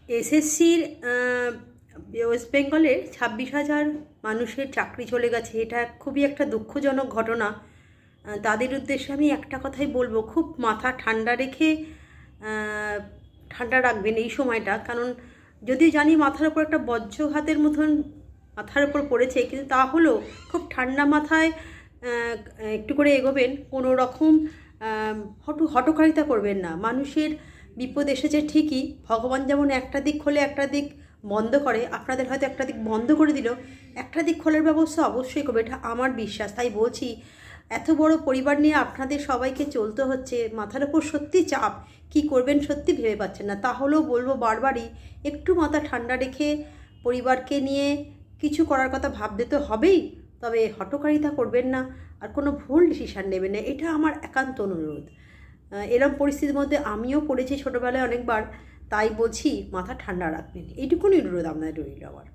এসএসসির ওয়েস্ট বেঙ্গলের 26,000 মানুষের চাকরি চলে গেছে। এটা খুবই একটা দুঃখজনক ঘটনা। তাদের উদ্দেশ্যে আমি একটা কথাই বলবো, খুব মাথা ঠান্ডা রেখে ঠান্ডা রাখবেন এই সময়টা। কারণ যদিও জানি মাথার উপর একটা বজ্রঘাতের মতন মাথার উপর পড়েছে, কিন্তু তাহলেও খুব ঠান্ডা মাথায় একটু করে এগোবেন। কোনো রকম হঠকারিতা করবেন না। মানুষের বিপদ এসেছে ঠিকই, ভগবান যেমন একটা দিক খোলে একটা দিক বন্ধ করে, আপনাদের হয়তো একটা দিক বন্ধ করে দিল, একটা দিক খোলার ব্যবস্থা অবশ্যই করবে, এটা আমার বিশ্বাস। তাই বলছি, এত বড় পরিবার নিয়ে আপনাদের সবাইকে চলতে হচ্ছে, মাথার ওপর সত্যি চাপ, কি করবেন সত্যি ভেবে পাচ্ছেন না। তাহলেও বলবো বারবারই, একটু মাথা ঠান্ডা রেখে পরিবারকে নিয়ে কিছু করার কথা ভাবতে তো হবেই, তবে হঠকারিতা করবেন না আর কোনো ভুল ডিসিশান নেবেন না, এটা আমার একান্ত অনুরোধ। এরম পরিস্থিতির মধ্যে আমিও পড়েছি ছোটোবেলায় অনেকবার, তাই বলছি মাথা ঠান্ডা রাখবেন, এইটুকুনি অনুরোধ আপনাদের রইল আমার।